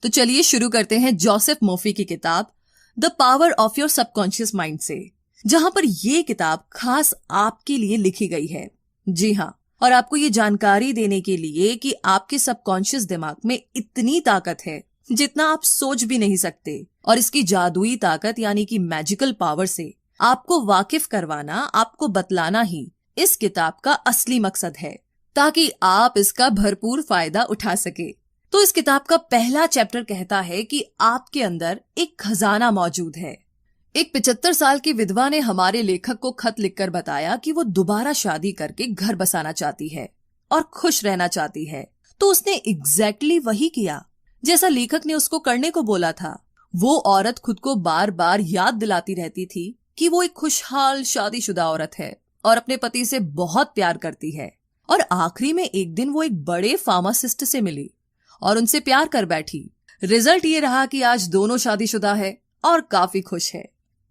तो चलिए शुरू करते हैं जोसेफ मर्फी की किताब the power of your subconscious mind से, जहां पर ये किताब खास आपके लिए लिखी गई है। जी हाँ, और आपको ये जानकारी देने के लिए कि आपके सबकॉन्शियस दिमाग में इतनी ताकत है जितना आप सोच भी नहीं सकते, और इसकी जादुई ताकत यानी कि मैजिकल पावर से आपको वाकिफ करवाना, आपको बतलाना ही इस किताब का असली मकसद है, ताकि आप इसका भरपूर फायदा उठा सके। तो इस किताब का पहला चैप्टर कहता है कि आपके अंदर एक खजाना मौजूद है। एक 75 साल की विधवा ने हमारे लेखक को खत लिखकर बताया कि वो दोबारा शादी करके घर बसाना चाहती है और खुश रहना चाहती है। तो उसने एग्जैक्टली वही किया जैसा लेखक ने उसको करने को बोला था। वो औरत खुद को बार बार याद दिलाती रहती थी कि वो एक खुशहाल शादीशुदा औरत है और अपने पति से बहुत प्यार करती है। और आखिरी में एक दिन वो एक बड़े फार्मासिस्ट से मिली और उनसे प्यार कर बैठी। रिजल्ट ये रहा कि आज दोनों शादीशुदा है और काफी खुश है।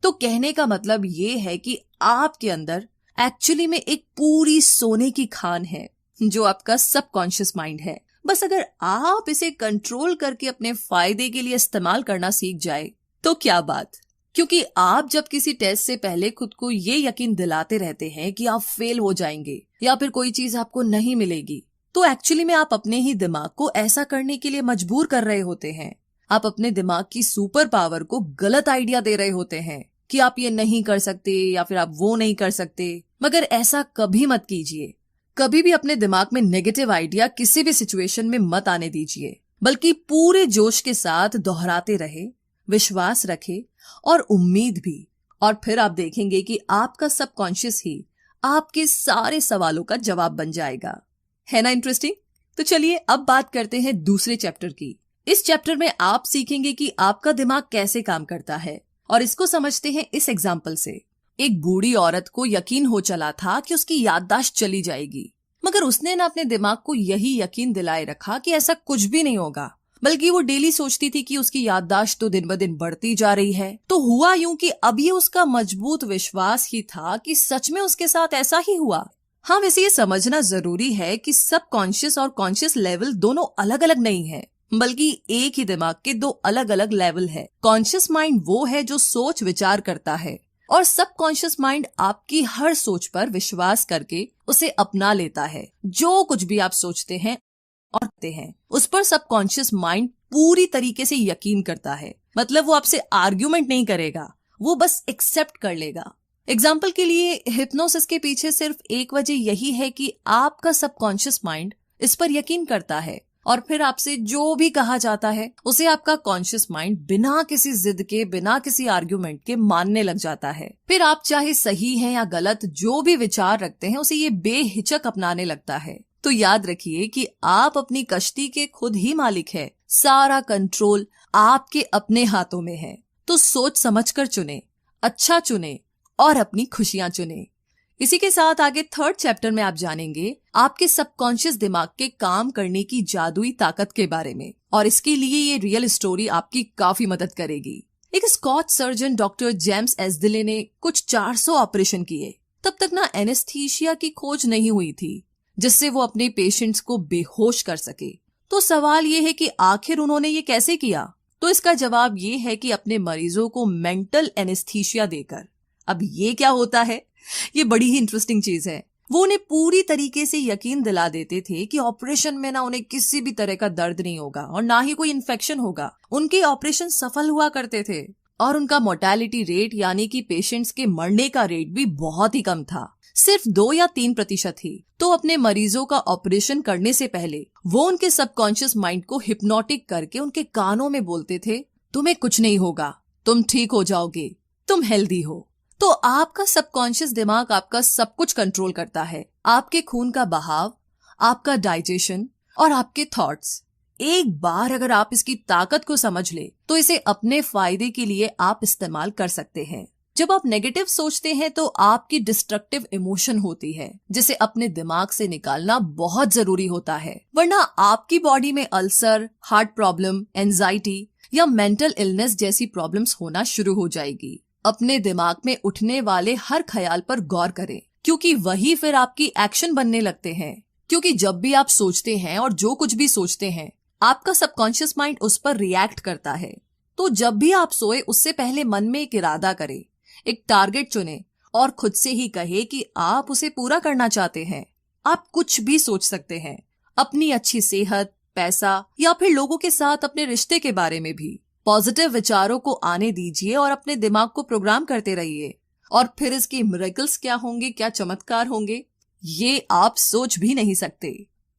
तो कहने का मतलब ये है कि आपके अंदर एक्चुअली में एक पूरी सोने की खान है जो आपका सबकॉन्शियस माइंड है। बस अगर आप इसे कंट्रोल करके अपने फायदे के लिए इस्तेमाल करना सीख जाए तो क्या बात। क्योंकि आप जब किसी टेस्ट से पहले खुद को ये यकीन दिलाते रहते हैं कि आप फेल हो जाएंगे या फिर कोई चीज आपको नहीं मिलेगी, तो एक्चुअली में आप अपने ही दिमाग को ऐसा करने के लिए मजबूर कर रहे होते हैं। आप अपने दिमाग की सुपर पावर को गलत आइडिया दे रहे होते हैं कि आप ये नहीं कर सकते या फिर आप वो नहीं कर सकते। मगर ऐसा कभी मत कीजिए। कभी भी अपने दिमाग में नेगेटिव आइडिया किसी भी सिचुएशन में मत आने दीजिए, बल्कि पूरे जोश के साथ दोहराते रहे, विश्वास रखे और उम्मीद भी। और फिर आप देखेंगे कि आपका सबकॉन्शियस ही आपके सारे सवालों का जवाब बन जाएगा। है ना इंटरेस्टिंग? तो चलिए अब बात करते हैं दूसरे चैप्टर की। इस चैप्टर में आप सीखेंगे कि आपका दिमाग कैसे काम करता है, और इसको समझते हैं इस एग्जाम्पल से। एक बूढ़ी औरत को यकीन हो चला था कि उसकी याददाश्त चली जाएगी, मगर उसने ना अपने दिमाग को यही यकीन दिलाए रखा कि ऐसा कुछ भी नहीं होगा, बल्कि वो डेली सोचती थी कि उसकी याददाश्त तो दिन ब दिन बढ़ती जा रही है। तो हुआ यूं कि अब ये उसका मजबूत विश्वास ही था कि सच में उसके साथ ऐसा ही हुआ। हाँ, वैसे ये समझना जरूरी है कि सबकॉन्शियस और कॉन्शियस लेवल दोनों अलग अलग नहीं है, बल्कि एक ही दिमाग के दो अलग अलग लेवल है। कॉन्शियस माइंड वो है जो सोच विचार करता है, और सबकॉन्शियस माइंड आपकी हर सोच पर विश्वास करके उसे अपना लेता है। जो कुछ भी आप सोचते हैं और करते हैं उस पर सबकॉन्शियस माइंड पूरी तरीके से यकीन करता है। मतलब वो आपसे आर्ग्यूमेंट नहीं करेगा, वो बस एक्सेप्ट कर लेगा। एग्जाम्पल के लिए, हिप्नोसिस के पीछे सिर्फ एक वजह यही है कि आपका सबकॉन्शियस माइंड इस पर यकीन करता है, और फिर आपसे जो भी कहा जाता है उसे आपका कॉन्शियस माइंड बिना किसी जिद के, बिना किसी आर्ग्यूमेंट के मानने लग जाता है। फिर आप चाहे सही हैं या गलत, जो भी विचार रखते हैं उसे ये बेहिचक अपनाने लगता है। तो याद रखिए कि आप अपनी कश्ती के खुद ही मालिक है। सारा कंट्रोल आपके अपने हाथों में है। तो सोच समझकर चुने, अच्छा चुने और अपनी खुशियां चुने। इसी के साथ आगे थर्ड चैप्टर में आप जानेंगे आपके सबकॉन्शियस दिमाग के काम करने की जादुई ताकत के बारे में, और इसके लिए ये रियल स्टोरी आपकी काफी मदद करेगी। एक स्कॉच सर्जन डॉक्टर जेम्स एसदिले ने कुछ 400 ऑपरेशन किए। तब तक ना एनेस्थीसिया की खोज नहीं हुई थी जिससे वो अपने पेशेंट्स को बेहोश कर सके। तो सवाल ये है कि आखिर उन्होंने ये कैसे किया? तो इसका जवाब ये है कि अपने मरीजों को मेंटल एनेस्थीसिया देकर। अब ये क्या होता है? ये बड़ी ही इंटरेस्टिंग चीज है। वो उन्हें पूरी तरीके से यकीन दिला देते थे कि ऑपरेशन में ना उन्हें किसी भी तरह का दर्द नहीं होगा और ना ही कोई इन्फेक्शन होगा। उनके ऑपरेशन सफल हुआ करते थे और उनका मोर्टेलिटी रेट यानी कि पेशेंट्स के मरने का रेट भी बहुत ही कम था, सिर्फ 2 या 3% ही। तो अपने मरीजों का ऑपरेशन करने से पहले वो उनके सबकॉन्शियस माइंड को हिप्नोटिक करके उनके कानों में बोलते थे, तुम्हें कुछ नहीं होगा, तुम ठीक हो जाओगे, तुम हेल्दी हो। तो आपका सबकॉन्शियस दिमाग आपका सब कुछ कंट्रोल करता है, आपके खून का बहाव, आपका डाइजेशन और आपके थॉट्स। एक बार अगर आप इसकी ताकत को समझ ले तो इसे अपने फायदे के लिए आप इस्तेमाल कर सकते हैं। जब आप नेगेटिव सोचते हैं तो आपकी डिस्ट्रक्टिव इमोशन होती है जिसे अपने दिमाग से निकालना बहुत जरूरी होता है, वरना आपकी बॉडी में अल्सर, हार्ट प्रॉब्लम, एंजाइटी या मेंटल इलनेस जैसी प्रॉब्लम्स होना शुरू हो जाएगी। अपने दिमाग में उठने वाले हर ख्याल पर गौर करें, क्योंकि वही फिर आपकी एक्शन बनने लगते हैं। क्योंकि जब भी आप सोचते हैं और जो कुछ भी सोचते हैं आपका सबकॉन्शियस माइंड उस पर रिएक्ट करता है। तो जब भी आप सोए उससे पहले मन में एक इरादा करें, एक टारगेट चुने और खुद से ही कहे कि आप उसे पूरा करना चाहते हैं। आप कुछ भी सोच सकते हैं, अपनी अच्छी सेहत, पैसा या फिर लोगों के साथ अपने रिश्ते के बारे में भी। पॉजिटिव विचारों को आने दीजिए और अपने दिमाग को प्रोग्राम करते रहिए, और फिर इसके मिरेकल्स क्या होंगे, क्या चमत्कार होंगे, ये आप सोच भी नहीं सकते।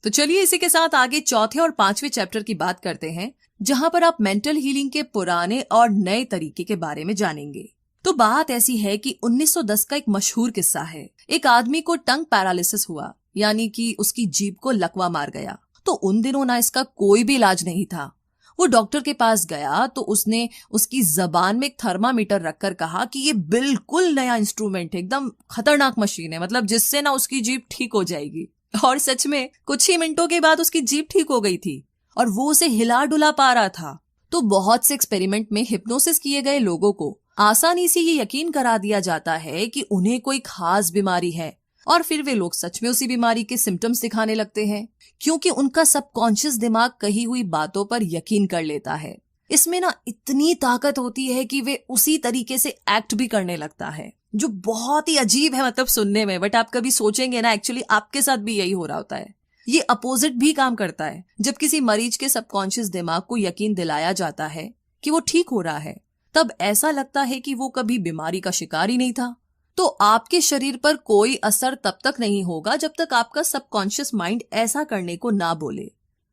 तो चलिए इसी के साथ आगे चौथे और पांचवें चैप्टर की बात करते हैं, जहां पर आप मेंटल हीलिंग के पुराने और नए तरीके के बारे में जानेंगे। तो बात ऐसी है कि 1910 का एक मशहूर किस्सा है। एक आदमी को टंग पैरालिसिस हुआ, यानी कि उसकी जीभ को लकवा मार गया। तो उन दिनों ना इसका कोई भी इलाज नहीं था। वो डॉक्टर के पास गया तो उसने उसकी जबान में एक थर्मामीटर रखकर कहा कि ये बिल्कुल नया इंस्ट्रूमेंट है, एकदम खतरनाक मशीन है, मतलब जिससे ना उसकी जीभ ठीक हो जाएगी। और सच में कुछ ही मिनटों के बाद उसकी जीभ ठीक हो गई थी और वो उसे हिला डुला पा रहा था। तो बहुत से एक्सपेरिमेंट में हिप्नोसिस किए गए लोगों को आसानी से ये यकीन करा दिया जाता है कि उन्हें कोई खास बीमारी है, और फिर वे लोग सच में उसी बीमारी के सिम्टम्स दिखाने लगते हैं, क्योंकि उनका सबकॉन्शियस दिमाग कही हुई बातों पर यकीन कर लेता है। इसमें ना इतनी ताकत होती है कि वे उसी तरीके से एक्ट भी करने लगता है, जो बहुत ही अजीब है मतलब सुनने में। बट आप कभी सोचेंगे ना, एक्चुअली आपके साथ भी यही हो रहा होता है। ये अपोजिट भी काम करता है। जब किसी मरीज के सबकॉन्शियस दिमाग को यकीन दिलाया जाता है कि वो ठीक हो रहा है, तब ऐसा लगता है कि वो कभी बीमारी का शिकार ही नहीं था। तो आपके शरीर पर कोई असर तब तक नहीं होगा जब तक आपका सबकॉन्शियस माइंड ऐसा करने को ना बोले।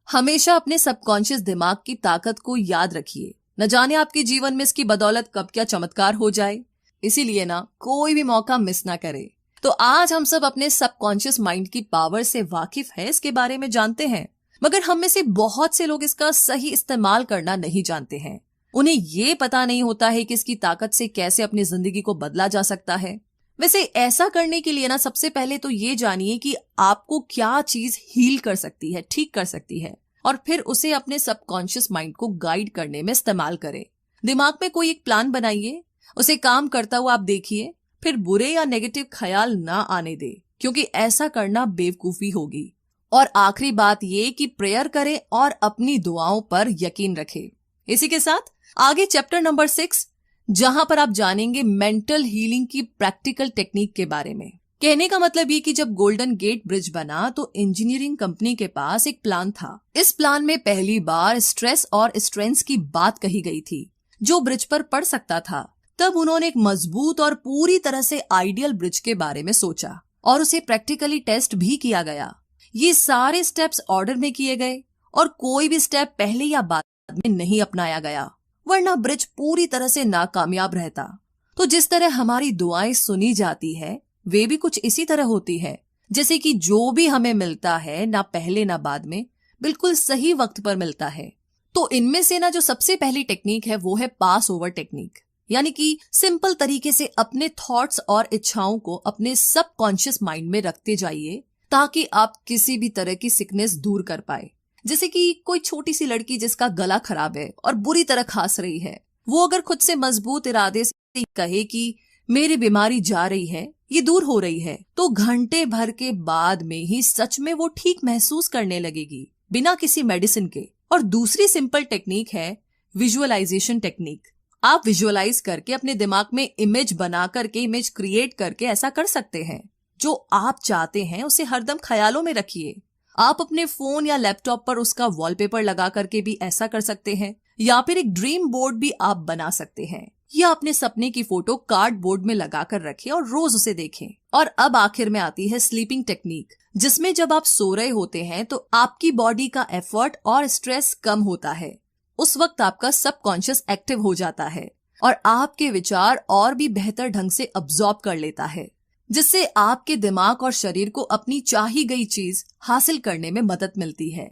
हमेशा अपने सबकॉन्शियस दिमाग की ताकत को याद रखिए, न जाने आपके जीवन में इसकी बदौलत कब क्या चमत्कार हो जाए। इसीलिए ना कोई भी मौका मिस ना करे। तो आज हम सब अपने सबकॉन्शियस माइंड की पावर से वाकिफ है, इसके बारे में जानते हैं, मगर हम में से बहुत से लोग इसका सही इस्तेमाल करना नहीं जानते हैं। उन्हें ये पता नहीं होता है कि इसकी ताकत से कैसे अपनी जिंदगी को बदला जा सकता है। वैसे ऐसा करने के लिए ना सबसे पहले तो ये जानिए कि आपको क्या चीज हील कर सकती है, ठीक कर सकती है, और फिर उसे अपने सबकॉन्शियस माइंड को गाइड करने में इस्तेमाल करें। दिमाग में कोई एक प्लान बनाइए, उसे काम करता हुआ आप देखिए, फिर बुरे या नेगेटिव ख्याल ना आने दे, क्योंकि ऐसा करना बेवकूफी होगी। और आखिरी बात ये कि प्रेयर करें और अपनी दुआओं पर यकीन रखें। इसी के साथ आगे चैप्टर नंबर 6, जहां पर आप जानेंगे मेंटल हीलिंग की प्रैक्टिकल टेक्निक के बारे में। कहने का मतलब ये कि जब गोल्डन गेट ब्रिज बना तो इंजीनियरिंग कंपनी के पास एक प्लान था। इस प्लान में पहली बार स्ट्रेस और स्ट्रेंथ की बात कही गई थी, जो ब्रिज पर पड़ सकता था। तब उन्होंने एक मजबूत और पूरी तरह से आइडियल ब्रिज के बारे में सोचा और उसे प्रैक्टिकली टेस्ट भी किया गया। ये सारे स्टेप्स ऑर्डर में किए गए और कोई भी स्टेप पहले या बाद में नहीं अपनाया गया, वरना ब्रिज पूरी तरह से नाकामयाब रहता। तो जिस तरह हमारी दुआएं सुनी जाती है, वे भी कुछ इसी तरह होती है, जैसे कि जो भी हमें मिलता है ना पहले ना बाद में, बिल्कुल सही वक्त पर मिलता है। तो इनमें से ना जो सबसे पहली टेक्निक है वो है पास ओवर टेक्निक, यानी कि सिंपल तरीके से अपने थॉट्स और इच्छाओं को अपने सबकॉन्शियस माइंड में रखते जाइए, ताकि आप किसी भी तरह की सिकनेस दूर कर पाए। जैसे कि कोई छोटी सी लड़की जिसका गला खराब है और बुरी तरह खांस रही है, वो अगर खुद से मजबूत इरादे से कहे कि मेरी बीमारी जा रही है, ये दूर हो रही है, तो घंटे भर के बाद में ही सच में वो ठीक महसूस करने लगेगी, बिना किसी मेडिसिन के। और दूसरी सिंपल टेक्निक है विजुअलाइजेशन टेक्निक। आप विजुअलाइज करके अपने दिमाग में इमेज बना करके, इमेज क्रिएट करके ऐसा कर सकते हैं। जो आप चाहते हैं उसे हरदम ख्यालों में रखिए। आप अपने फोन या लैपटॉप पर उसका वॉलपेपर लगा करके भी ऐसा कर सकते हैं, या फिर एक ड्रीम बोर्ड भी आप बना सकते हैं, या अपने सपने की फोटो कार्डबोर्ड में लगा कर रखें और रोज उसे देखें। और अब आखिर में आती है स्लीपिंग टेक्निक, जिसमें जब आप सो रहे होते हैं तो आपकी बॉडी का एफर्ट और स्ट्रेस कम होता है। उस वक्त आपका सबकॉन्शियस एक्टिव हो जाता है और आपके विचार और भी बेहतर ढंग से अब्सॉर्ब कर लेता है, जिससे आपके दिमाग और शरीर को अपनी चाही गई चीज हासिल करने में मदद मिलती है।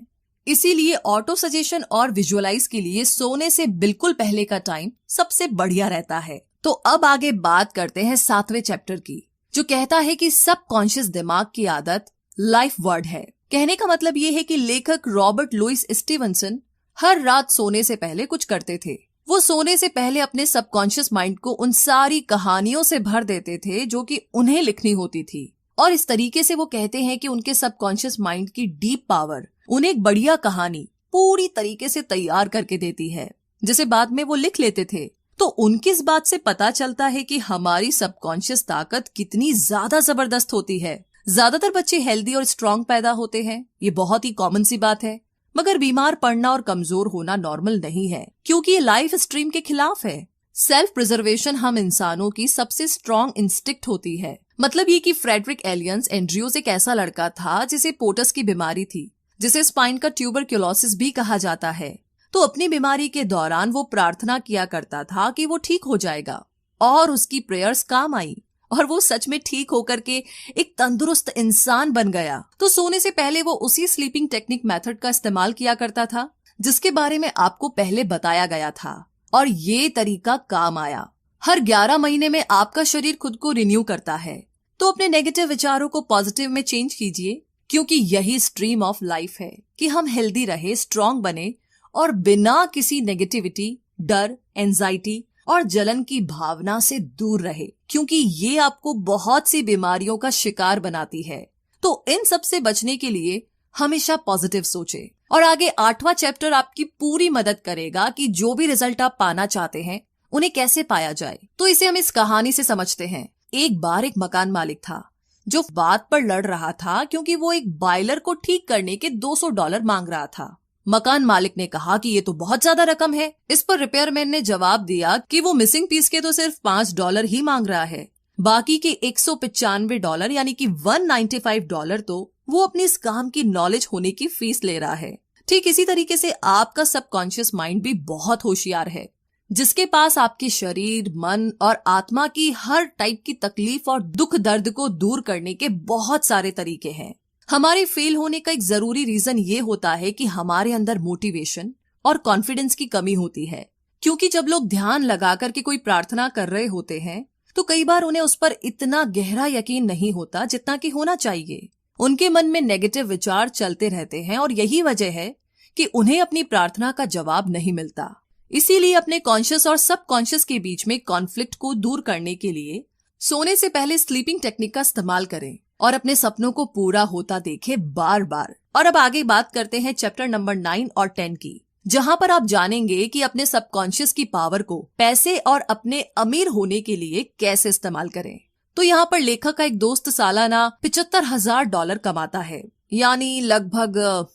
इसीलिए ऑटो सजेशन और विजुअलाइज के लिए सोने से बिल्कुल पहले का टाइम सबसे बढ़िया रहता है। तो अब आगे बात करते हैं 7वें चैप्टर की, जो कहता है कि सबकॉन्शियस दिमाग की आदत लाइफ वर्ड है। कहने का मतलब ये है कि लेखक रॉबर्ट लुइस स्टीवनसन हर रात सोने से पहले कुछ करते थे। वो सोने से पहले अपने सबकॉन्शियस माइंड को उन सारी कहानियों से भर देते थे जो कि उन्हें लिखनी होती थी, और इस तरीके से वो कहते हैं कि उनके सबकॉन्शियस माइंड की डीप पावर उन्हें एक बढ़िया कहानी पूरी तरीके से तैयार करके देती है, जिसे बाद में वो लिख लेते थे। तो उनकी इस बात से पता चलता है कि हमारी सबकॉन्शियस ताकत कितनी ज्यादा जबरदस्त होती है। ज्यादातर बच्चे हेल्दी और स्ट्रांग पैदा होते हैं, ये बहुत ही कॉमन सी बात है। मगर बीमार पड़ना और कमजोर होना नॉर्मल नहीं है, क्योंकि ये लाइफ स्ट्रीम के खिलाफ है। सेल्फ प्रिजर्वेशन हम इंसानों की सबसे स्ट्रांग इंस्टिक्ट होती है। मतलब ये कि फ्रेडरिक एलियंस एंड्रयूज एक ऐसा लड़का था जिसे पोटस की बीमारी थी, जिसे स्पाइन का ट्यूबरक्यूलोसिस भी कहा जाता है। तो अपनी बीमारी के दौरान वो प्रार्थना किया करता था कि वो ठीक हो जाएगा, और उसकी प्रेयर्स काम आई और वो सच में ठीक होकर के एक तंदुरुस्त इंसान बन गया। तो सोने से पहले वो उसी स्लीपिंग टेक्निक मेथड का इस्तेमाल किया करता था जिसके बारे में आपको पहले बताया गया था, और ये तरीका काम आया। हर 11 महीने में आपका शरीर खुद को रिन्यू करता है। तो अपने नेगेटिव विचारों को पॉजिटिव में चेंज कीजिए, क्योंकि यही स्ट्रीम ऑफ लाइफ है कि हम हेल्दी रहे, स्ट्रांग बने और बिना किसी नेगेटिविटी, डर, एंजाइटी और जलन की भावना से दूर रहे, क्योंकि ये आपको बहुत सी बीमारियों का शिकार बनाती है। तो इन सब से बचने के लिए हमेशा पॉजिटिव सोचे। और आगे 8वां चैप्टर आपकी पूरी मदद करेगा कि जो भी रिजल्ट आप पाना चाहते हैं उन्हें कैसे पाया जाए। तो इसे हम इस कहानी से समझते हैं। एक बार एक मकान मालिक था जो बात पर लड़ रहा था, क्योंकि वो एक बॉयलर को ठीक करने के $200 मांग रहा था। मकान मालिक ने कहा कि ये तो बहुत ज्यादा रकम है। इस पर रिपेयरमैन ने जवाब दिया कि वो मिसिंग पीस के तो सिर्फ $5 ही मांग रहा है, बाकी के $195 यानी कि $195 तो वो अपनी इस काम की नॉलेज होने की फीस ले रहा है। ठीक इसी तरीके से आपका सबकॉन्शियस माइंड भी बहुत होशियार है, जिसके पास आपके शरीर, मन और आत्मा की हर टाइप की तकलीफ और दुख दर्द को दूर करने के बहुत सारे तरीके हैं। हमारे फेल होने का एक जरूरी रीजन ये होता है कि हमारे अंदर मोटिवेशन और कॉन्फिडेंस की कमी होती है। क्योंकि जब लोग ध्यान लगा करके कोई प्रार्थना कर रहे होते हैं तो कई बार उन्हें उस पर इतना गहरा यकीन नहीं होता जितना कि होना चाहिए। उनके मन में नेगेटिव विचार चलते रहते हैं और यही वजह है कि उन्हें अपनी प्रार्थना का जवाब नहीं मिलता। इसीलिए अपने कॉन्शियस और सबकॉन्शियस के बीच में कॉन्फ्लिक्ट को दूर करने के लिए सोने से पहले स्लीपिंग टेक्निक का इस्तेमाल करें और अपने सपनों को पूरा होता देखें बार बार। और अब आगे बात करते हैं चैप्टर नंबर 9 और 10 की, जहां पर आप जानेंगे कि अपने सबकॉन्शियस की पावर को पैसे और अपने अमीर होने के लिए कैसे इस्तेमाल करें। तो यहाँ पर लेखक का एक दोस्त सालाना $75,000 कमाता है, यानी लगभग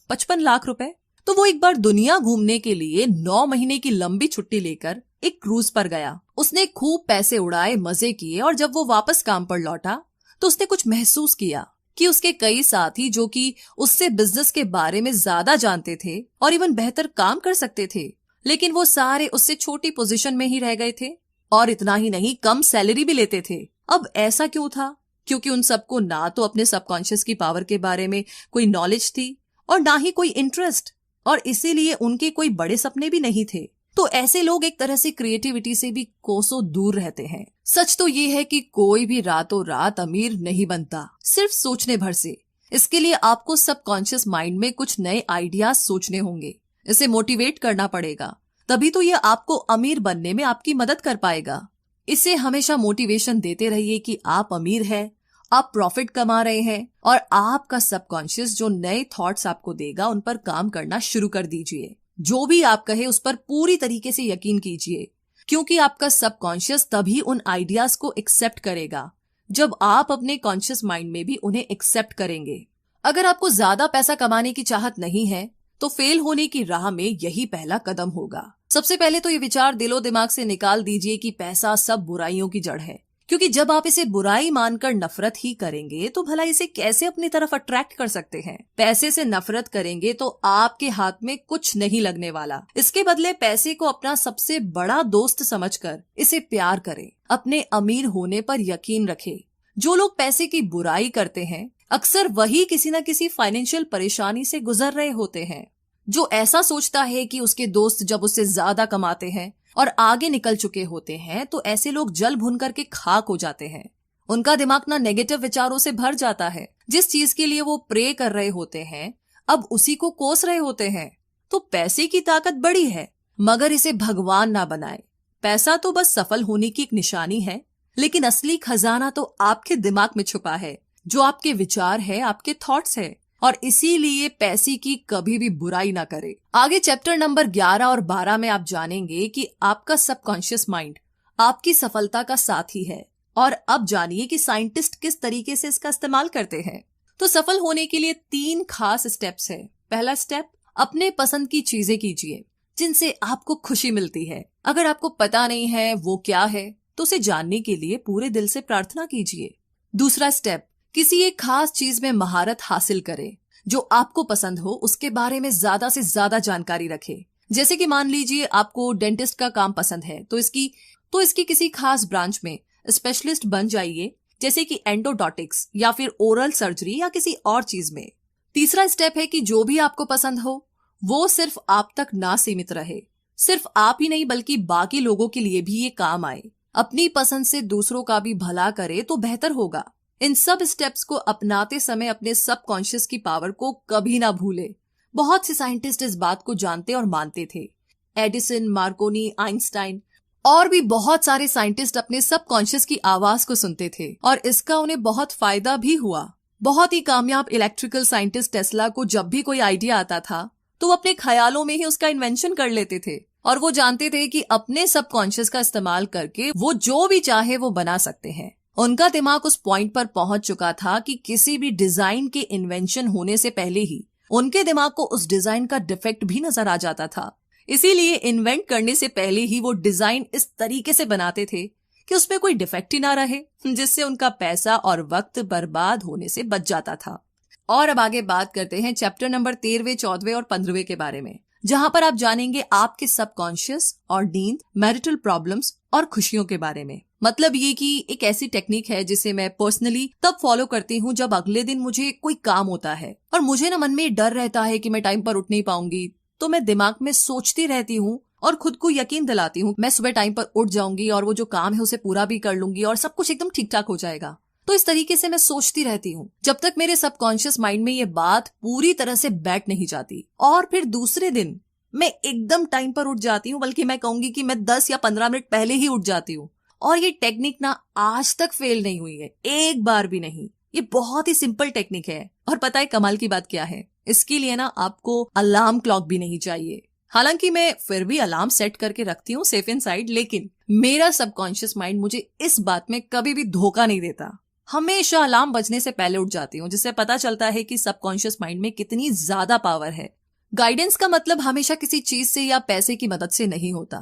55 लाख रुपए। तो वो एक बार दुनिया घूमने के लिए 9 महीने की लंबी छुट्टी लेकर एक क्रूज पर गया। उसने खूब पैसे उड़ाए, मजे किए, और जब वो वापस काम पर लौटा तो उसने कुछ महसूस किया कि उसके कई साथी जो कि उससे बिजनेस के बारे में ज्यादा जानते थे और इवन बेहतर काम कर सकते थे, लेकिन वो सारे उससे छोटी पोजीशन में ही रह गए थे, और इतना ही नहीं, कम सैलरी भी लेते थे। अब ऐसा क्यों था? क्योंकि उन सबको ना तो अपने सबकॉन्शियस की पावर के बारे में कोई नॉलेज थी और ना ही कोई इंटरेस्ट, और इसीलिए उनके कोई बड़े सपने भी नहीं थे। तो ऐसे लोग एक तरह से क्रिएटिविटी से भी कोसों दूर रहते हैं। सच तो ये है कि कोई भी रातों रात अमीर नहीं बनता, सिर्फ सोचने भर से। इसके लिए आपको सबकॉन्शियस माइंड में कुछ नए आइडियाज सोचने होंगे, इसे मोटिवेट करना पड़ेगा, तभी तो ये आपको अमीर बनने में आपकी मदद कर पाएगा। इसे हमेशा मोटिवेशन देते रहिए कि आप अमीर हैं, आप प्रॉफिट कमा रहे हैं, और आपका सबकॉन्शियस जो नए थॉट्स आपको देगा उन पर काम करना शुरू कर दीजिए। जो भी आप कहे उस पर पूरी तरीके से यकीन कीजिए, क्योंकि आपका सबकॉन्शियस तभी उन आइडियाज को एक्सेप्ट करेगा जब आप अपने कॉन्शियस माइंड में भी उन्हें एक्सेप्ट करेंगे। अगर आपको ज्यादा पैसा कमाने की चाहत नहीं है तो फेल होने की राह में यही पहला कदम होगा। सबसे पहले तो ये विचार दिलो दिमाग से निकाल दीजिए कि पैसा सब बुराइयों की जड़ है, क्योंकि जब आप इसे बुराई मानकर नफरत ही करेंगे तो भला इसे कैसे अपनी तरफ अट्रैक्ट कर सकते हैं। पैसे से नफरत करेंगे तो आपके हाथ में कुछ नहीं लगने वाला। इसके बदले पैसे को अपना सबसे बड़ा दोस्त समझकर इसे प्यार करें, अपने अमीर होने पर यकीन रखें। जो लोग पैसे की बुराई करते हैं अक्सर वही किसी न किसी फाइनेंशियल परेशानी से गुजर रहे होते हैं। जो ऐसा सोचता है कि उसके दोस्त जब उससे ज्यादा कमाते हैं और आगे निकल चुके होते हैं तो ऐसे लोग जल भुन करके खाक हो जाते हैं। उनका दिमाग ना नेगेटिव विचारों से भर जाता है। जिस चीज के लिए वो प्रे कर रहे होते हैं अब उसी को कोस रहे होते हैं। तो पैसे की ताकत बड़ी है, मगर इसे भगवान ना बनाए। पैसा तो बस सफल होने की एक निशानी है, लेकिन असली खजाना तो आपके दिमाग में छुपा है, जो आपके विचार है, आपके थॉट्स है। और इसीलिए पैसे की कभी भी बुराई ना करे। आगे चैप्टर नंबर 11 और 12 में आप जानेंगे कि आपका सबकॉन्शियस माइंड आपकी सफलता का साथी है। और अब जानिए कि साइंटिस्ट किस तरीके से इसका इस्तेमाल करते हैं। तो सफल होने के लिए 3 खास स्टेप्स है। पहला स्टेप, अपने पसंद की चीजें कीजिए जिनसे आपको खुशी मिलती है। अगर आपको पता नहीं है वो क्या है तो उसे जानने के लिए पूरे दिल से प्रार्थना कीजिए। दूसरा स्टेप, किसी एक खास चीज में महारत हासिल करें। जो आपको पसंद हो उसके बारे में ज्यादा से ज्यादा जानकारी रखें। जैसे कि मान लीजिए आपको डेंटिस्ट का काम पसंद है तो इसकी किसी खास ब्रांच में स्पेशलिस्ट बन जाइए, जैसे कि एंडोडोंटिक्स या फिर ओरल सर्जरी या किसी और चीज में। तीसरा स्टेप है कि जो भी आपको पसंद हो वो सिर्फ आप तक ना सीमित रहे। सिर्फ आप ही नहीं बल्कि बाकी लोगों के लिए भी ये काम आए। अपनी पसंद से दूसरों का भी भला करे तो बेहतर होगा। इन सब स्टेप्स को अपनाते समय अपने सबकॉन्शियस की पावर को कभी ना भूले। बहुत से साइंटिस्ट इस बात को जानते और मानते थे। एडिसन, मार्कोनी, आइंस्टाइन और भी बहुत सारे साइंटिस्ट अपने सबकॉन्शियस की आवाज को सुनते थे और इसका उन्हें बहुत फायदा भी हुआ। बहुत ही कामयाब इलेक्ट्रिकल साइंटिस्ट टेस्ला को जब भी कोई आइडिया आता था तो वो अपने ख्यालों में ही उसका इन्वेंशन कर लेते थे और वो जानते थे कि अपने सबकॉन्शियस का इस्तेमाल करके वो जो भी चाहे वो बना सकते हैं। उनका दिमाग उस पॉइंट पर पहुंच चुका था कि किसी भी डिजाइन के इन्वेंशन होने से पहले ही उनके दिमाग को उस डिजाइन का डिफेक्ट भी नजर आ जाता था। इसीलिए इन्वेंट करने से पहले ही वो डिजाइन इस तरीके से बनाते थे कि उसमें कोई डिफेक्ट ही ना रहे, जिससे उनका पैसा और वक्त बर्बाद होने से बच जाता था। और अब आगे बात करते हैं चैप्टर नंबर 13वें, 14वें और 15वें के बारे में, जहां पर आप जानेंगे आपके सबकॉन्शियस और नींद, मैरिटल प्रॉब्लम्स और खुशियों के बारे में। मतलब ये कि एक ऐसी टेक्निक है जिसे मैं पर्सनली तब फॉलो करती हूँ जब अगले दिन मुझे कोई काम होता है और मुझे ना मन में डर रहता है कि मैं टाइम पर उठ नहीं पाऊंगी। तो मैं दिमाग में सोचती रहती हूँ और खुद को यकीन दिलाती हूँ मैं सुबह टाइम पर उठ जाऊंगी और वो जो काम है उसे पूरा भी कर लूंगी और सब कुछ एकदम ठीक ठाक हो जाएगा। तो इस तरीके से मैं सोचती रहती हूँ जब तक मेरे सबकॉन्शियस माइंड में ये बात पूरी तरह से बैठ नहीं जाती। और फिर दूसरे दिन मैं एकदम टाइम पर उठ जाती हूँ, बल्कि मैं कहूंगी कि मैं 10 या 15 मिनट पहले ही उठ जाती हूँ। और ये टेक्निक ना आज तक फेल नहीं हुई है, एक बार भी नहीं। ये बहुत ही सिंपल टेक्निक है। और पता है कमाल की बात क्या है, इसके लिए ना आपको अलार्म क्लॉक भी नहीं चाहिए। हालांकि मैं फिर भी अलार्म सेट करके रखती हूँ सेफ इन साइड, लेकिन मेरा सबकॉन्शियस माइंड मुझे इस बात में कभी भी धोखा नहीं देता। हमेशा अलार्म बजने से पहले उठ जाती हूँ, जिससे पता चलता है कि सबकॉन्शियस माइंड में कितनी ज्यादा पावर है। गाइडेंस का मतलब हमेशा किसी चीज से या पैसे की मदद से नहीं होता।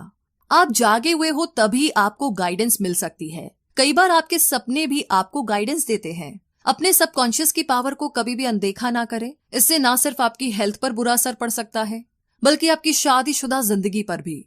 आप जागे हुए हो तभी आपको गाइडेंस मिल सकती है। कई बार आपके सपने भी आपको गाइडेंस देते हैं। अपने सबकॉन्शियस की पावर को कभी भी अनदेखा ना करें। इससे ना सिर्फ आपकी हेल्थ पर बुरा असर पड़ सकता है बल्कि आपकी शादीशुदा जिंदगी पर भी।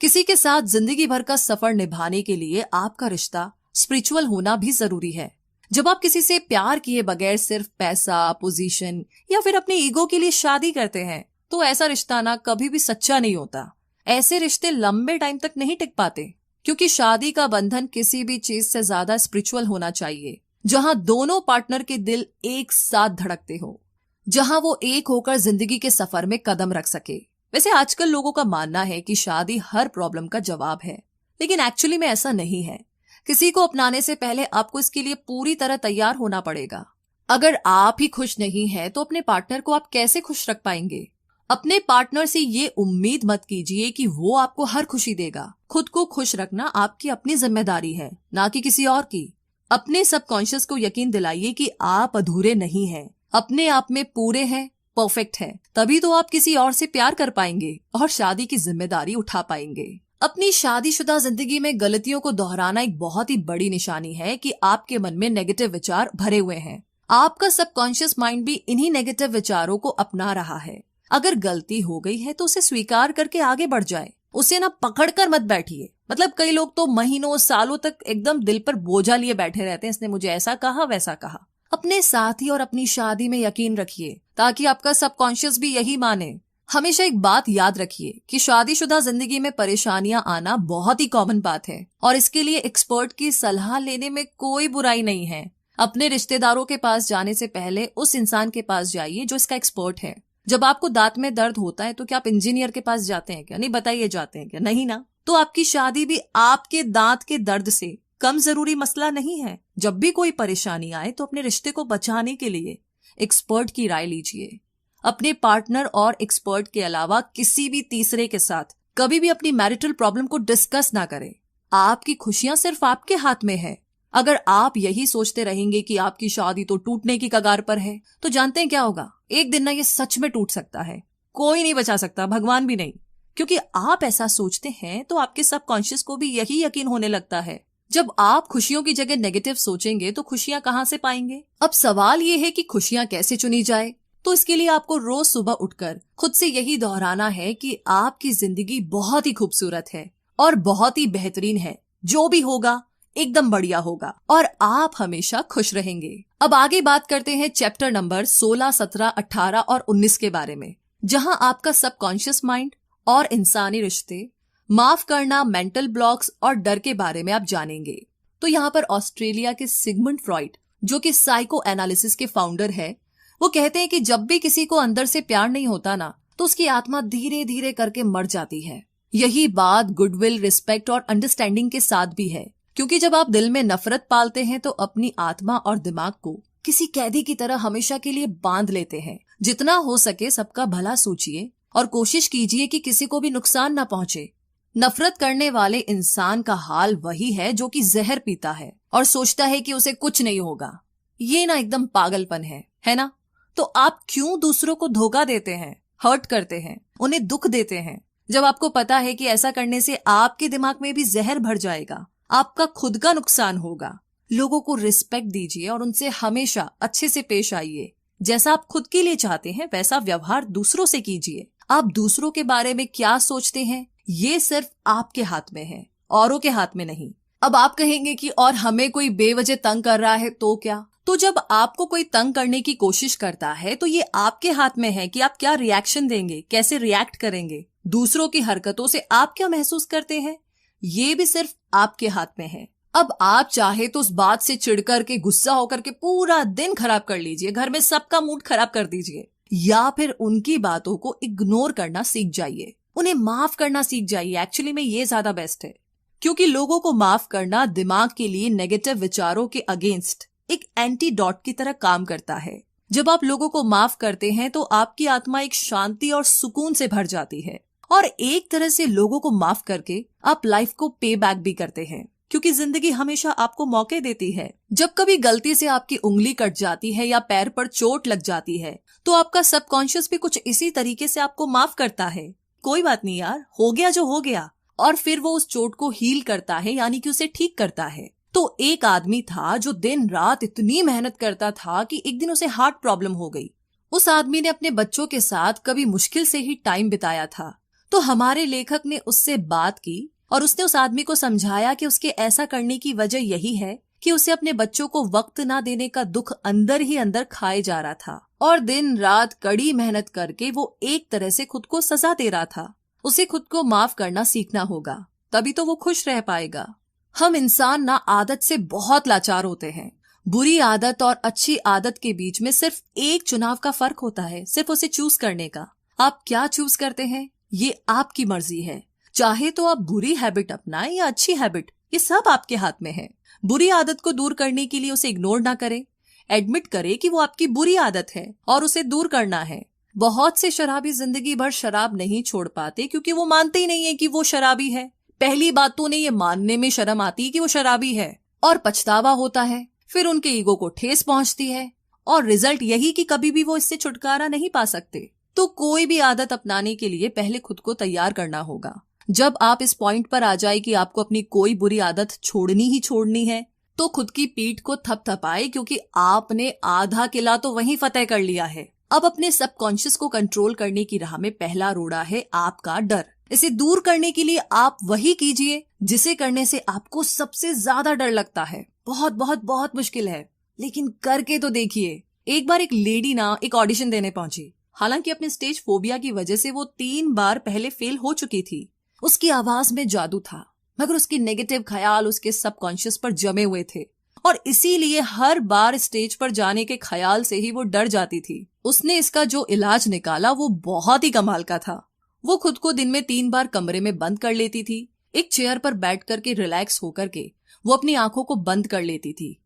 किसी के साथ जिंदगी भर का सफर निभाने के लिए आपका रिश्ता स्पिरिचुअल होना भी जरूरी है। जब आप किसी से प्यार किए बगैर सिर्फ पैसा, पोजीशन या फिर अपने ईगो के लिए शादी करते हैं तो ऐसा रिश्ता ना कभी भी सच्चा नहीं होता। ऐसे रिश्ते लंबे टाइम तक नहीं टिक पाते, क्योंकि शादी का बंधन किसी भी चीज से ज्यादा स्पिरिचुअल होना चाहिए, जहां दोनों पार्टनर के दिल एक साथ धड़कते हो, जहां वो एक होकर जिंदगी के सफर में कदम रख सके। वैसे आजकल लोगों का मानना है कि शादी हर प्रॉब्लम का जवाब है, लेकिन एक्चुअली में ऐसा नहीं है। किसी को अपनाने से पहले आपको इसके लिए पूरी तरह तैयार होना पड़ेगा। अगर आप ही खुश नहीं हैं तो अपने पार्टनर को आप कैसे खुश रख पाएंगे? अपने पार्टनर से ये उम्मीद मत कीजिए कि वो आपको हर खुशी देगा। खुद को खुश रखना आपकी अपनी जिम्मेदारी है, ना कि किसी और की। अपने सबकॉन्शियस को यकीन दिलाइए कि आप अधूरे नहीं हैं, अपने आप में पूरे हैं, परफेक्ट है। तभी तो आप किसी और से प्यार कर पाएंगे और शादी की जिम्मेदारी उठा पाएंगे। अपनी शादीशुदा जिंदगी में गलतियों को दोहराना एक बहुत ही बड़ी निशानी है कि आपके मन में नेगेटिव विचार भरे हुए हैं। आपका सबकॉन्शियस माइंड भी इन्हीं नेगेटिव विचारों को अपना रहा है। अगर गलती हो गई है तो उसे स्वीकार करके आगे बढ़ जाए, उसे ना पकड़ कर मत बैठिए। मतलब कई लोग तो महीनों सालों तक एकदम दिल पर बोझा लिए बैठे रहते हैं, इसने मुझे ऐसा कहा वैसा कहा। अपने साथी और अपनी शादी में यकीन रखिए ताकि आपका सबकॉन्शियस भी यही माने। हमेशा एक बात याद रखिए कि शादीशुदा जिंदगी में परेशानियां आना बहुत ही कॉमन बात है और इसके लिए एक्सपर्ट की सलाह लेने में कोई बुराई नहीं है। अपने रिश्तेदारों के पास जाने से पहले उस इंसान के पास जाइए जो इसका एक्सपर्ट है। जब आपको दांत में दर्द होता है तो क्या आप इंजीनियर के पास जाते हैं क्या? नहीं, बताइए जाते हैं क्या? नहीं ना। तो आपकी शादी भी आपके दांत के दर्द से कम जरूरी मसला नहीं है। जब भी कोई परेशानी आए तो अपने रिश्ते को बचाने के लिए एक्सपर्ट की राय लीजिए। अपने पार्टनर और एक्सपर्ट के अलावा किसी भी तीसरे के साथ कभी भी अपनी मैरिटल प्रॉब्लम को डिस्कस ना करें। आपकी खुशियां सिर्फ आपके हाथ में है। अगर आप यही सोचते रहेंगे कि आपकी शादी तो टूटने की कगार पर है, तो जानते हैं क्या होगा? एक दिन ना ये सच में टूट सकता है। कोई नहीं बचा सकता, भगवान भी नहीं। क्योंकि आप ऐसा सोचते हैं तो आपके सबकॉन्शियस को भी यही यकीन होने लगता है। जब आप खुशियों की जगह नेगेटिव सोचेंगे तो खुशियां कहां से पाएंगे? अब सवाल ये है कि खुशियां कैसे चुनी जाए। तो इसके लिए आपको रोज सुबह उठकर खुद से यही दोहराना है कि आपकी जिंदगी बहुत ही खूबसूरत है और बहुत ही बेहतरीन है। जो भी होगा एकदम बढ़िया होगा और आप हमेशा खुश रहेंगे। अब आगे बात करते हैं चैप्टर नंबर 16, 17, 18 और 19 के बारे में, जहां आपका सबकॉन्शियस माइंड और इंसानी रिश्ते, माफ करना, मेंटल ब्लॉक्स और डर के बारे में आप जानेंगे। तो यहाँ पर ऑस्ट्रेलिया के सिगमंड फ्रॉइड, जो कि साइको एनालिसिस के फाउंडर है, वो कहते हैं कि जब भी किसी को अंदर से प्यार नहीं होता ना, तो उसकी आत्मा धीरे धीरे करके मर जाती है। यही बात गुडविल, रिस्पेक्ट और अंडरस्टैंडिंग के साथ भी है, क्योंकि जब आप दिल में नफरत पालते हैं तो अपनी आत्मा और दिमाग को किसी कैदी की तरह हमेशा के लिए बांध लेते हैं। जितना हो सके सबका भला सोचिए और कोशिश कीजिए कि किसी को भी नुकसान ना पहुंचे। नफरत करने वाले इंसान का हाल वही है जो कि जहर पीता है और सोचता है कि उसे कुछ नहीं होगा। ये ना एकदम पागलपन है ना? तो आप क्यों दूसरों को धोखा देते हैं, हर्ट करते हैं, उन्हें दुख देते हैं, जब आपको पता है कि ऐसा करने से आपके दिमाग में भी जहर भर जाएगा, आपका खुद का नुकसान होगा। लोगों को रिस्पेक्ट दीजिए और उनसे हमेशा अच्छे से पेश आइए। जैसा आप खुद के लिए चाहते हैं वैसा व्यवहार दूसरों से कीजिए। आप दूसरों के बारे में क्या सोचते हैं ये सिर्फ आपके हाथ में है, औरों के हाथ में नहीं। अब आप कहेंगे कि और हमें कोई बेवजह तंग कर रहा है तो क्या? तो जब आपको कोई तंग करने की कोशिश करता है तो ये आपके हाथ में है कि आप क्या रिएक्शन देंगे, कैसे रिएक्ट करेंगे। दूसरों की हरकतों से आप क्या महसूस करते हैं ये भी सिर्फ आपके हाथ में है। अब आप चाहे तो उस बात से चिढ़कर के, गुस्सा होकर के पूरा दिन खराब कर लीजिए, घर में सबका मूड खराब कर दीजिए, या फिर उनकी बातों को इग्नोर करना सीख जाइए, उन्हें माफ करना सीख जाइए। एक्चुअली में ये ज्यादा बेस्ट है, क्योंकि लोगों को माफ करना दिमाग के लिए नेगेटिव विचारों के अगेंस्ट एक एंटीडोट की तरह काम करता है। जब आप लोगों को माफ करते हैं तो आपकी आत्मा एक शांति और सुकून से भर जाती है और एक तरह से लोगों को माफ करके आप लाइफ को पे बैक भी करते हैं, क्योंकि जिंदगी हमेशा आपको मौके देती है। जब कभी गलती से आपकी उंगली कट जाती है या पैर पर चोट लग जाती है तो आपका सबकॉन्शियस भी कुछ इसी तरीके से आपको माफ करता है। कोई बात नहीं यार, हो गया जो हो गया, और फिर वो उस चोट को हील करता है, यानी कि उसे ठीक करता है। तो एक आदमी था जो दिन रात इतनी मेहनत करता था कि एक दिन उसे हार्ट प्रॉब्लम हो गई। उस आदमी ने अपने बच्चों के साथ कभी मुश्किल से ही टाइम बिताया था। तो हमारे लेखक ने उससे बात की और उसने उस आदमी को समझाया कि उसके ऐसा करने की वजह यही है कि उसे अपने बच्चों को वक्त ना देने का दुख अंदर ही अंदर खाए जा रहा था और दिन रात कड़ी मेहनत करके वो एक तरह से खुद को सजा दे रहा था। उसे खुद को माफ करना सीखना होगा, तभी तो वो खुश रह पाएगा। हम इंसान ना आदत से बहुत लाचार होते हैं। बुरी आदत और अच्छी आदत के बीच में सिर्फ एक चुनाव का फर्क होता है, सिर्फ उसे चूज करने का। आप क्या चूज करते हैं ये आपकी मर्जी है। चाहे तो आप बुरी हैबिट अपनाएं या अच्छी हैबिट, ये सब आपके हाथ में है। बुरी आदत को दूर करने के लिए उसे इग्नोर ना करें, एडमिट करें कि वो आपकी बुरी आदत है और उसे दूर करना है। बहुत से शराबी जिंदगी भर शराब नहीं छोड़ पाते क्योंकि वो मानते ही नहीं है कि वो शराबी है। पहली बात तो उन्हें ये मानने में शर्म आती है कि वो शराबी है और पछतावा होता है, फिर उनके ईगो को ठेस पहुंचती है और रिजल्ट यही कि कभी भी वो इससे छुटकारा नहीं पा सकते। तो कोई भी आदत अपनाने के लिए पहले खुद को तैयार करना होगा। जब आप इस पॉइंट पर आ जाए कि आपको अपनी कोई बुरी आदत छोड़नी ही छोड़नी है, तो खुद की पीठ को थपथपाए, क्योंकि आपने आधा किला तो वहीं फतेह कर लिया है। अब अपने सबकॉन्शियस को कंट्रोल करने की राह में पहला रोड़ा है आपका डर। इसे दूर करने के लिए आप वही कीजिए जिसे करने से आपको सबसे ज्यादा डर लगता है। बहुत बहुत बहुत मुश्किल है, लेकिन करके तो देखिए। एक बार एक लेडी ना एक ऑडिशन देने पहुंची। हालांकि अपने स्टेज फोबिया की वजह से वो 3 बार पहले फेल हो चुकी थी। उसकी आवाज में जादू था, मगर उसकी नेगेटिव ख्याल उसके सबकॉन्शियस पर जमे हुए थे और इसीलिए हर बार स्टेज पर जाने के ख्याल से ही वो डर जाती थी। उसने इसका जो इलाज निकाला वो बहुत ही कमाल का था। वो खुद को दिन में 3 बार कमरे में बंद कर लेती थी। एक चेयर पर बैठ करके रिलैक्स होकर के वो अपनी आंखों को बंद कर लेती थी।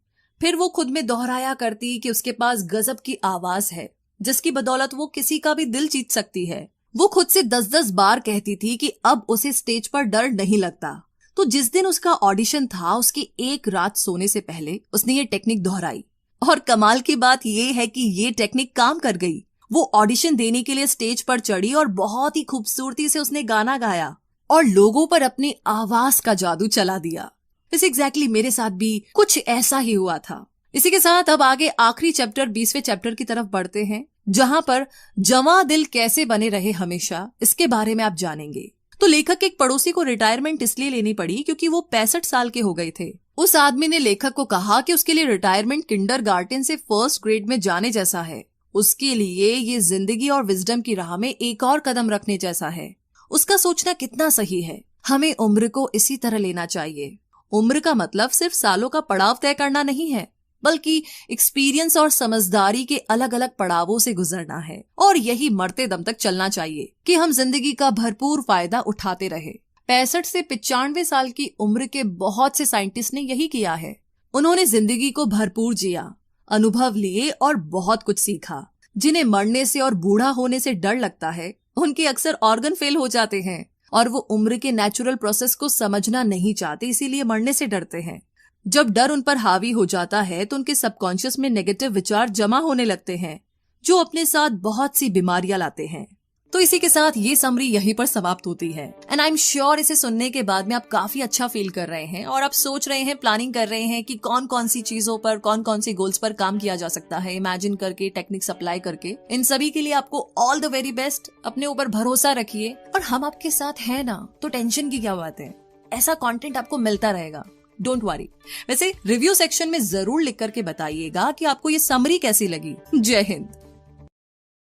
फिर वो खुद में दोहराया करती कि उसके पास गजब की आवाज है जिसकी बदौलत वो किसी का भी दिल जीत सकती है। वो खुद से 10-10 बार कहती थी कि अब उसे स्टेज पर डर नहीं लगता। तो जिस दिन उसका ऑडिशन था, उसकी एक रात सोने से पहले उसने ये टेक्निक दोहराई और कमाल की बात ये है कि ये टेक्निक काम कर गई। वो ऑडिशन देने के लिए स्टेज पर चढ़ी और बहुत ही खूबसूरती से उसने गाना गाया और लोगों पर अपनी आवाज का जादू चला दिया। इस एग्जैक्टली मेरे साथ भी कुछ ऐसा ही हुआ था। इसी के साथ अब आगे आखिरी चैप्टर 20वें चैप्टर की तरफ बढ़ते हैं, जहां पर जवां दिल कैसे बने रहे हमेशा, इसके बारे में आप जानेंगे। तो लेखक के एक पड़ोसी को रिटायरमेंट इसलिए लेनी पड़ी क्योंकि वो 65 साल के हो गए थे। उस आदमी ने लेखक को कहा कि उसके लिए रिटायरमेंट किंडरगार्टन से फर्स्ट ग्रेड में जाने जैसा है। उसके लिए ये जिंदगी और विजडम की राह में एक और कदम रखने जैसा है। उसका सोचना कितना सही है। हमें उम्र को इसी तरह लेना चाहिए। उम्र का मतलब सिर्फ सालों का पड़ाव तय करना नहीं है, बल्कि एक्सपीरियंस और समझदारी के अलग अलग पड़ावों से गुजरना है। और यही मरते दम तक चलना चाहिए कि हम जिंदगी का भरपूर फायदा उठाते रहे। 65 से 95 साल की उम्र के बहुत से साइंटिस्ट ने यही किया है। उन्होंने जिंदगी को भरपूर जिया, अनुभव लिए और बहुत कुछ सीखा। जिन्हें मरने से और बूढ़ा होने से डर लगता है, उनके अक्सर ऑर्गन फेल हो जाते हैं और वो उम्र के नेचुरल प्रोसेस को समझना नहीं चाहते, इसीलिए मरने से डरते हैं। जब डर उन पर हावी हो जाता है तो उनके सबकॉन्शियस में नेगेटिव विचार जमा होने लगते हैं, जो अपने साथ बहुत सी बीमारियां लाते हैं। तो इसी के साथ ये समरी यहीं पर समाप्त होती है। एंड आई एम श्योर इसे सुनने के बाद में आप काफी अच्छा फील कर रहे हैं और आप सोच रहे हैं, प्लानिंग कर रहे हैं कि कौन कौन सी चीजों पर, कौन कौन सी गोल्स पर काम किया जा सकता है, इमेजिन करके, टेक्निक्स अप्लाई करके। इन सभी के लिए आपको ऑल द वेरी बेस्ट। अपने ऊपर भरोसा रखिए और हम आपके साथ हैं ना, तो टेंशन की क्या बात है। ऐसा कंटेंट आपको मिलता रहेगा, डोंट वरी। वैसे रिव्यू सेक्शन में जरूर लिख करके बताइएगा कि आपको ये समरी कैसी लगी। जय हिंद।